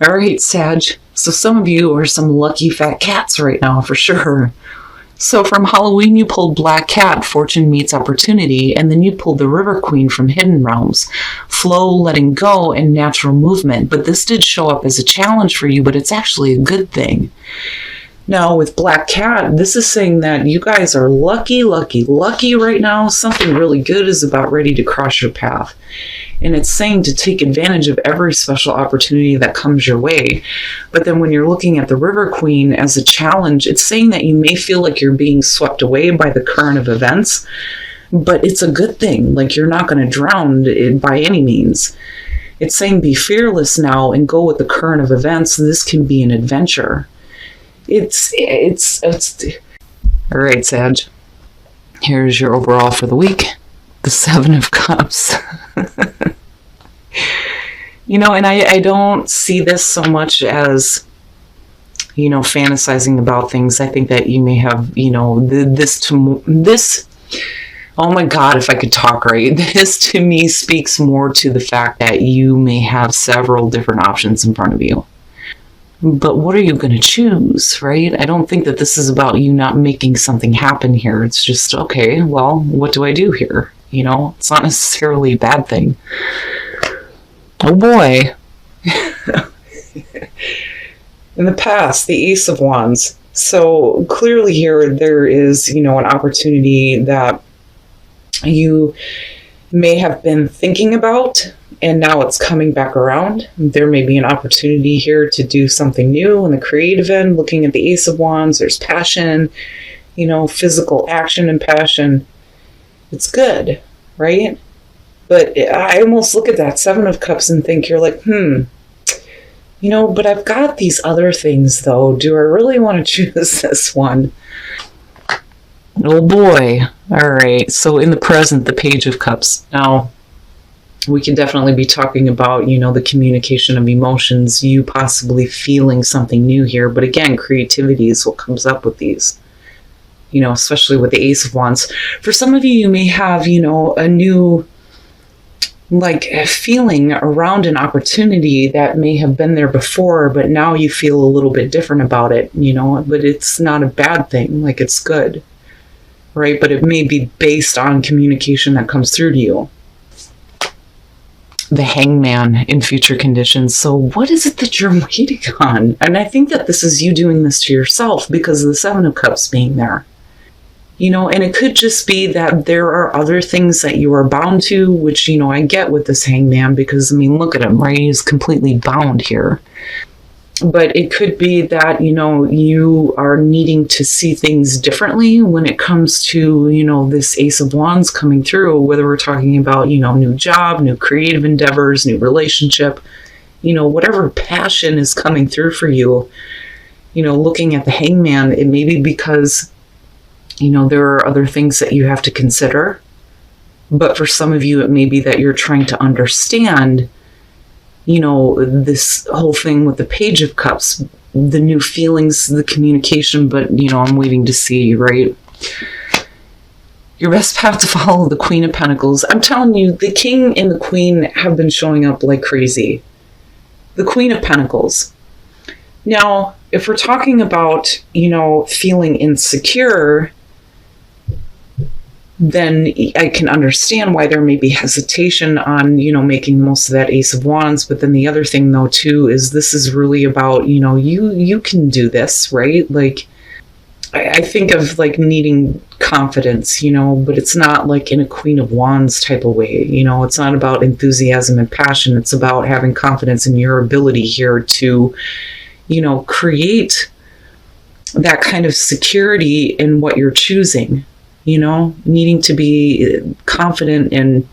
All right, Sag. So some of you are some lucky fat cats right now, for sure. So from Halloween, you pulled Black Cat, Fortune Meets Opportunity, and then you pulled the River Queen from Hidden Realms, flow, letting go, and natural movement. But this did show up as a challenge for you, but it's actually a good thing. Now, with Black Cat, this is saying that you guys are lucky right now. Something really good is about ready to cross your path. And it's saying to take advantage of every special opportunity that comes your way. But then when you're looking at the River Queen as a challenge, it's saying that you may feel like you're being swept away by the current of events, but it's a good thing. Like, you're not going to drown by any means. It's saying be fearless now and go with the current of events. This can be an adventure. It's all right, Sag. Here's your overall for the week. The Seven of Cups. And I don't see this so much as, fantasizing about things. I think that you may have, this, oh my God, if I could talk right, this to me speaks more to the fact that you may have several different options in front of you. But what are you going to choose, right? I don't think that this is about you not making something happen here. It's just, okay, well, what do I do here? It's not necessarily a bad thing. Oh boy. In the past, the Ace of Wands. So clearly here, there is, an opportunity that you may have been thinking about, and now it's coming back around. There may be an opportunity here to do something new in the creative end. Looking at the Ace of Wands, there's passion, physical action and passion. It's good, right? But I almost look at that Seven of Cups and think you're like, but I've got these other things though. Do I really want to choose this one? Oh boy. All right. So in the present, the Page of Cups. Now, we can definitely be talking about, the communication of emotions, you possibly feeling something new here. But again, creativity is what comes up with these. Especially with the Ace of Wands. For some of you, you may have, a new, a feeling around an opportunity that may have been there before, but now you feel a little bit different about it, but it's not a bad thing. It's good, right? But it may be based on communication that comes through to you. The Hangman in future conditions. So what is it that you're waiting on? And I think that this is you doing this to yourself because of the Seven of Cups being there. And it could just be that there are other things that you are bound to, which, I get with this Hangman because, look at him, right? He's completely bound here. But it could be that, you are needing to see things differently when it comes to, this Ace of Wands coming through, whether we're talking about, new job, new creative endeavors, new relationship, whatever passion is coming through for you, looking at the Hangman, it may be because there are other things that you have to consider. But for some of you, it may be that you're trying to understand, this whole thing with the Page of Cups, the new feelings, the communication, but, I'm waiting to see, right? Your best path to follow the Queen of Pentacles. I'm telling you, the King and the Queen have been showing up like crazy. The Queen of Pentacles. Now, if we're talking about, feeling insecure, then I can understand why there may be hesitation on, making most of that Ace of Wands. But then the other thing, though, too, is this is really about, you can do this, right? I think of, needing confidence, but it's not in a Queen of Wands type of way. It's not about enthusiasm and passion. It's about having confidence in your ability here to, create that kind of security in what you're choosing. Needing to be confident and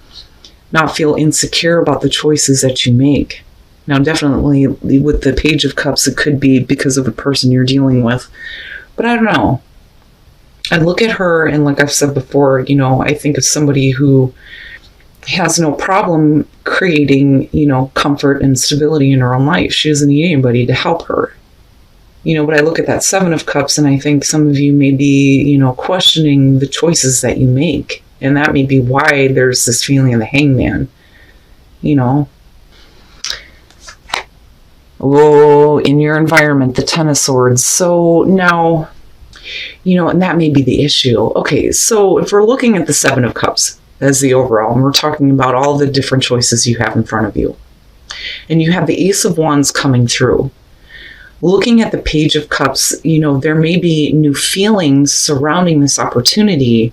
not feel insecure about the choices that you make. Now, definitely with the Page of Cups, it could be because of the person you're dealing with. But I don't know. I look at her and like I've said before, I think of somebody who has no problem creating, comfort and stability in her own life. She doesn't need anybody to help her. But I look at that Seven of Cups and I think some of you may be, questioning the choices that you make. And that may be why there's this feeling of the Hangman, Oh, in your environment, the Ten of Swords. So now, and that may be the issue. Okay, so if we're looking at the Seven of Cups as the overall, and we're talking about all the different choices you have in front of you, and you have the Ace of Wands coming through. Looking at the Page of Cups, there may be new feelings surrounding this opportunity,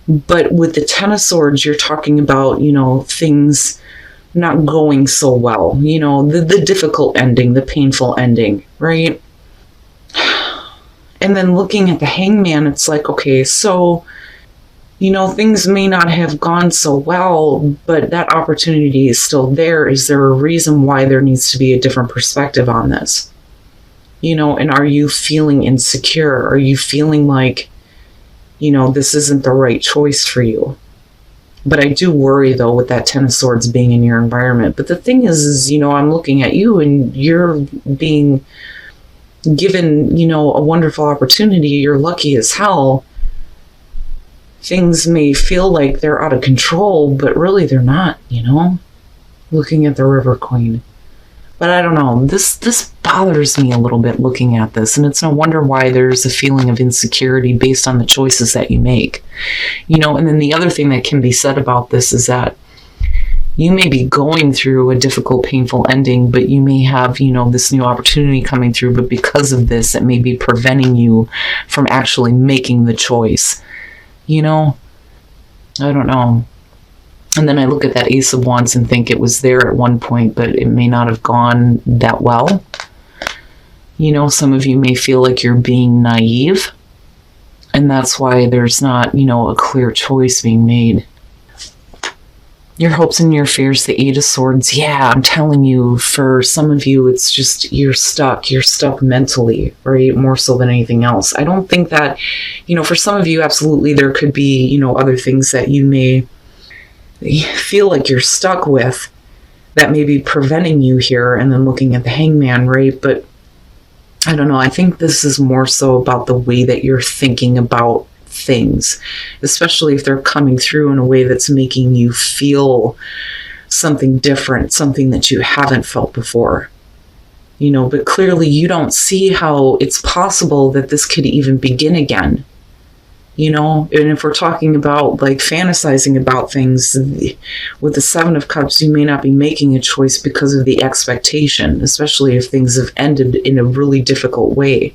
but with the Ten of Swords, you're talking about, things not going so well, the difficult ending, the painful ending, right? And then looking at the Hangman, it's like, okay, so, things may not have gone so well, but that opportunity is still there. Is there a reason why there needs to be a different perspective on this? And are you feeling insecure? Are you feeling like, this isn't the right choice for you? But I do worry, though, with that Ten of Swords being in your environment. But the thing is, I'm looking at you and you're being given, a wonderful opportunity. You're lucky as hell. Things may feel like they're out of control, but really they're not, Looking at the River Queen. But I don't know, this bothers me a little bit looking at this, and it's no wonder why there's a feeling of insecurity based on the choices that you make. And then the other thing that can be said about this is that you may be going through a difficult, painful ending, but you may have, this new opportunity coming through, but because of this, it may be preventing you from actually making the choice. I don't know. And then I look at that Ace of Wands and think it was there at one point, but it may not have gone that well. Some of you may feel like you're being naive, and that's why there's not, a clear choice being made. Your hopes and your fears, the Eight of Swords. Yeah, I'm telling you, for some of you, it's just you're stuck mentally, right? More so than anything else. I don't think that, for some of you, absolutely, there could be, other things that you may feel like you're stuck with that may be preventing you here, and then looking at the Hangman, right? But I don't know, I think this is more so about the way that you're thinking about things, especially if they're coming through in a way that's making you feel something different, something that you haven't felt before. But clearly you don't see how it's possible that this could even begin again. And if we're talking about like fantasizing about things with the Seven of Cups, you may not be making a choice because of the expectation, especially if things have ended in a really difficult way.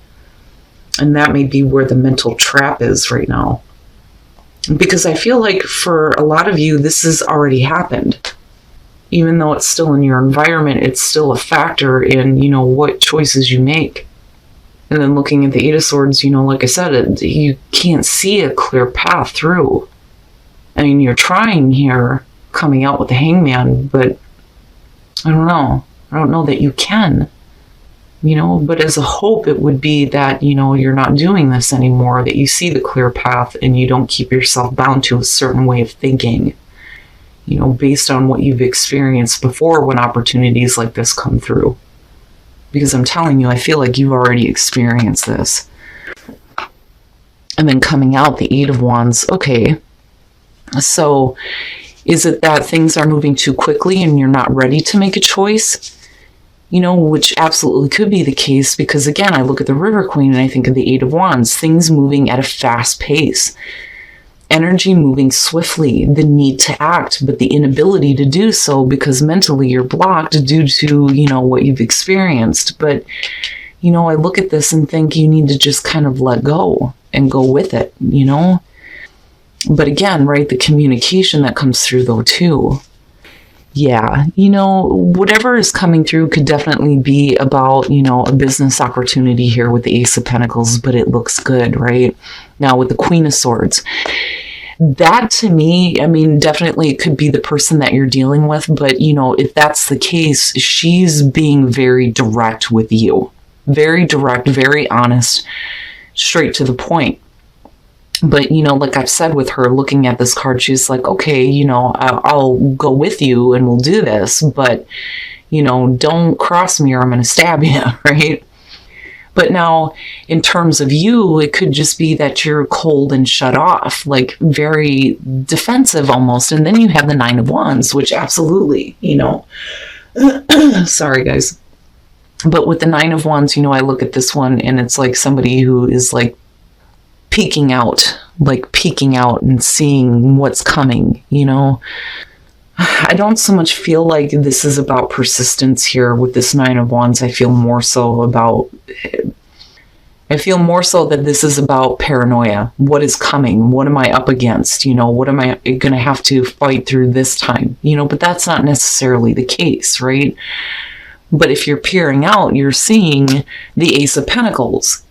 And that may be where the mental trap is right now. Because I feel like for a lot of you, this has already happened. Even though it's still in your environment, it's still a factor in, what choices you make. And then looking at the Eight of Swords, like I said, you can't see a clear path through. I mean, you're trying here, coming out with the Hangman, but I don't know. I don't know that you can. But as a hope, it would be that, you're not doing this anymore, that you see the clear path and you don't keep yourself bound to a certain way of thinking, based on what you've experienced before when opportunities like this come through. Because I'm telling you, I feel like you've already experienced this. And then coming out, the Eight of Wands. Okay, so is it that things are moving too quickly and you're not ready to make a choice? Which absolutely could be the case, because again, I look at the River Queen and I think of the Eight of Wands, things moving at a fast pace. Energy moving swiftly, the need to act, but the inability to do so because mentally you're blocked due to, what you've experienced. But, I look at this and think you need to just kind of let go and go with it, But again, right, the communication that comes through though too. Yeah, whatever is coming through could definitely be about, a business opportunity here with the Ace of Pentacles, but it looks good, right? Now with the Queen of Swords, that to me, definitely it could be the person that you're dealing with, but, if that's the case, she's being very direct with you. Very direct, very honest, straight to the point. But, like I've said with her, looking at this card, she's like, okay, I'll go with you and we'll do this, but, don't cross me or I'm going to stab you, right? But now, in terms of you, it could just be that you're cold and shut off, like very defensive almost. And then you have the Nine of Wands, which absolutely, sorry, guys. But with the Nine of Wands, you know, I look at this one and it's like somebody who is like peeking out and seeing what's coming, you know. I don't so much feel like this is about persistence here with this Nine of Wands. I feel more so that this is about paranoia. What is coming? What am I up against? You know, what am I going to have to fight through this time? You know, but that's not necessarily the case, right? But if you're peering out, you're seeing the Ace of Pentacles,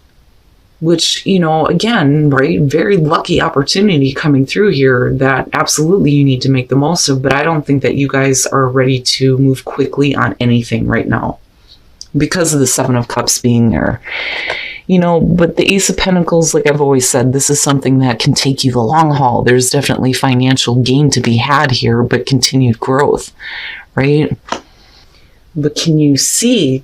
which, you know, again, right, very lucky opportunity coming through here that absolutely you need to make the most of. But I don't think that you guys are ready to move quickly on anything right now because of the Seven of Cups being there. You know, but the Ace of Pentacles, like I've always said, this is something that can take you the long haul. There's definitely financial gain to be had here, but continued growth, right? But can you see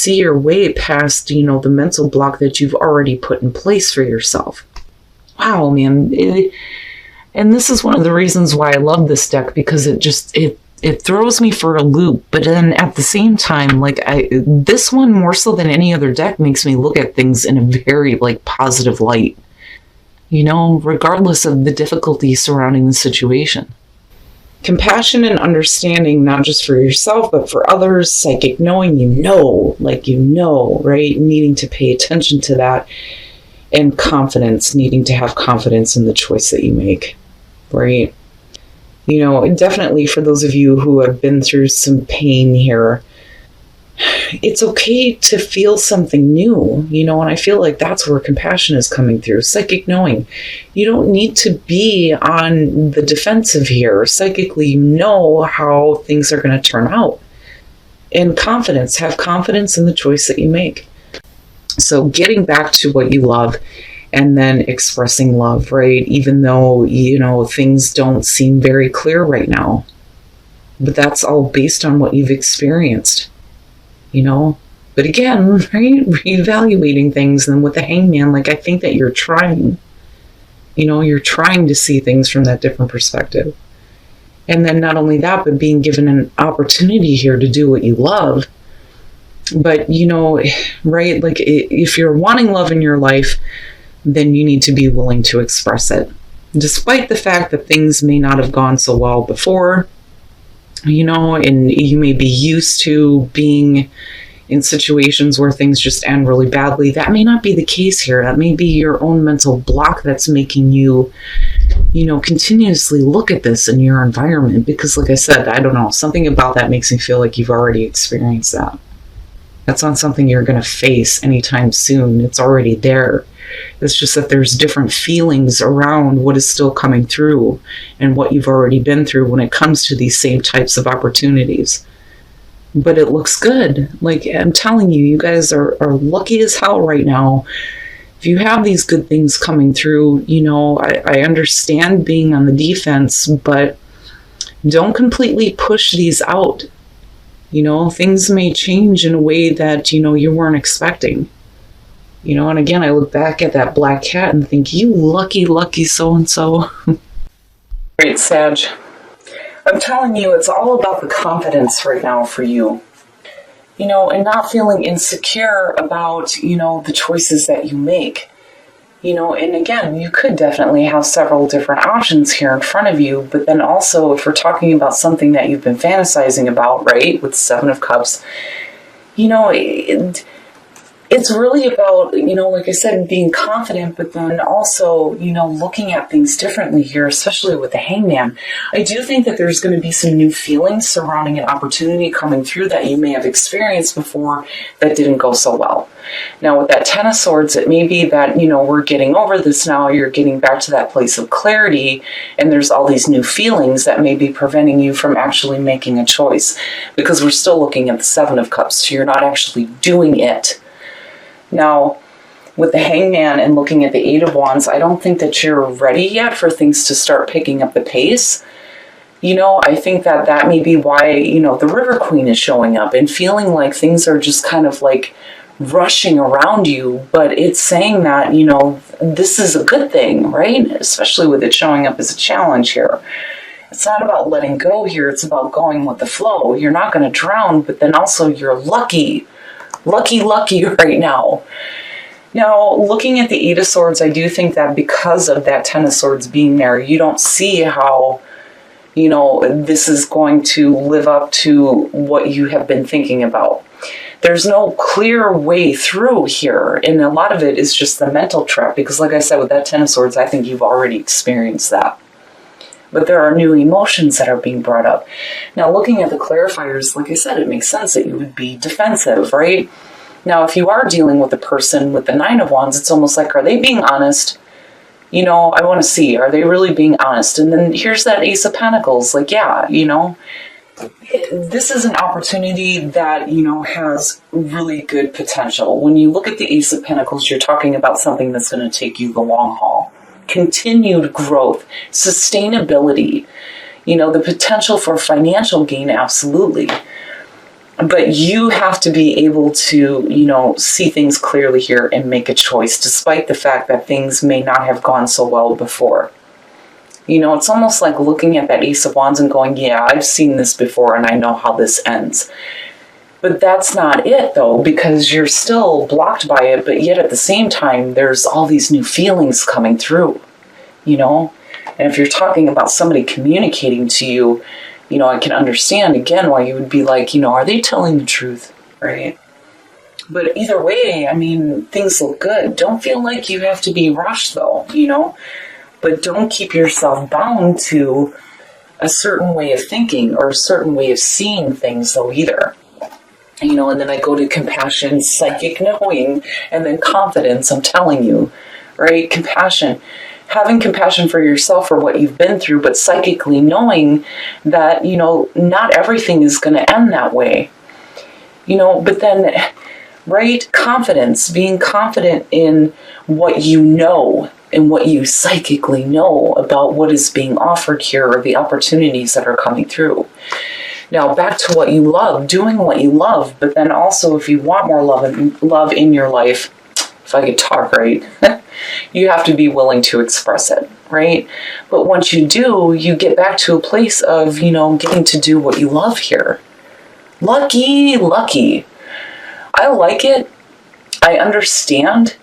your way past, you know, the mental block that you've already put in place for yourself? Wow, man. And this is one of the reasons why I love this deck, because it throws me for a loop. But then at the same time, like this one more so than any other deck makes me look at things in a very like positive light, you know, regardless of the difficulties surrounding the situation. Compassion and understanding, not just for yourself, but for others. Psychic knowing, you know, right? Needing to pay attention to that. And confidence, needing to have confidence in the choice that you make, right? You know, definitely for those of you who have been through some pain here, it's okay to feel something new, you know, and I feel like that's where compassion is coming through. Psychic knowing. You don't need to be on the defensive here. Psychically, you know how things are going to turn out. And confidence. Have confidence in the choice that you make. So getting back to what you love and then expressing love, right? Even though, you know, things don't seem very clear right now. But that's all based on what you've experienced. You know, but again, right, reevaluating things. And with the Hangman, like I think that you're trying to see things from that different perspective. And then not only that, but being given an opportunity here to do what you love. But, you know, right, like if you're wanting love in your life, then you need to be willing to express it. Despite the fact that things may not have gone so well before, you know, and you may be used to being in situations where things just end really badly. That may not be the case here. That may be your own mental block that's making you, you know, continuously look at this in your environment. Because like I said, I don't know, something about that makes me feel like you've already experienced that. That's not something you're going to face anytime soon. It's already there. It's just that there's different feelings around what is still coming through and what you've already been through when it comes to these same types of opportunities. But it looks good. Like I'm telling you, you guys are lucky as hell right now. If you have these good things coming through, you know, I understand being on the defense, but don't completely push these out. You know, things may change in a way that, you know, you weren't expecting. You know, and again, I look back at that black cat and think, you lucky, lucky so-and-so. Great, Sag. I'm telling you, it's all about the confidence right now for you. You know, and not feeling insecure about, you know, the choices that you make. You know, and again, you could definitely have several different options here in front of you, but then also if we're talking about something that you've been fantasizing about, right, with Seven of Cups, you know, it's really about, you know, like I said, being confident, but then also, you know, looking at things differently here, especially with the Hangman. I do think that there's going to be some new feelings surrounding an opportunity coming through that you may have experienced before that didn't go so well. Now, with that Ten of Swords, it may be that, you know, we're getting over this now, you're getting back to that place of clarity, and there's all these new feelings that may be preventing you from actually making a choice, because we're still looking at the Seven of Cups, so you're not actually doing it. Now, with the Hangman and looking at the Eight of Wands, I don't think that you're ready yet for things to start picking up the pace. You know, I think that that may be why, you know, the River Queen is showing up and feeling like things are just kind of like rushing around you. But it's saying that, you know, this is a good thing, right? Especially with it showing up as a challenge here. It's not about letting go here. It's about going with the flow. You're not going to drown, but then also you're lucky. Lucky, lucky right now. Now, looking at the Eight of Swords, I do think that because of that Ten of Swords being there, you don't see how, you know, this is going to live up to what you have been thinking about. There's no clear way through here, and a lot of it is just the mental trap, because like I said, with that Ten of Swords, I think you've already experienced that. But there are new emotions that are being brought up. Now, looking at the clarifiers, like I said, it makes sense that you would be defensive, right? Now, if you are dealing with a person with the Nine of Wands, it's almost like, are they being honest? You know, I want to see, are they really being honest? And then here's that Ace of Pentacles. Like, yeah, you know, this is an opportunity that, you know, has really good potential. When you look at the Ace of Pentacles, you're talking about something that's going to take you the long haul. Continued growth, sustainability, you know, the potential for financial gain, absolutely. But you have to be able to, you know, see things clearly here and make a choice, despite the fact that things may not have gone so well before. You know, it's almost like looking at that Ace of Wands and going, yeah, I've seen this before and I know how this ends. But that's not it, though, because you're still blocked by it, but yet at the same time, there's all these new feelings coming through, you know? And if you're talking about somebody communicating to you, you know, I can understand, again, why you would be like, you know, are they telling the truth, right? But either way, I mean, things look good. Don't feel like you have to be rushed, though, you know? But don't keep yourself bound to a certain way of thinking or a certain way of seeing things, though, either. You know, and then I go to compassion, psychic knowing, and then confidence, I'm telling you, right? Compassion. Having compassion for yourself for what you've been through, but psychically knowing that, you know, not everything is going to end that way. You know, but then, right? Confidence, being confident in what you know and what you psychically know about what is being offered here or the opportunities that are coming through. Now, back to what you love, doing what you love, but then also if you want more love in your life, if I could talk right, you have to be willing to express it, right? But once you do, you get back to a place of, you know, getting to do what you love here. Lucky, lucky. I like it. I understand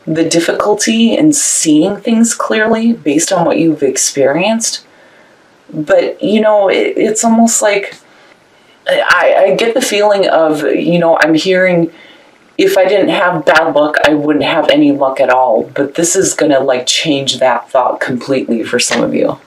the difficulty in seeing things clearly based on what you've experienced. But, you know, it's almost like I get the feeling of, you know, I'm hearing, if I didn't have bad luck, I wouldn't have any luck at all. But this is going to like change that thought completely for some of you.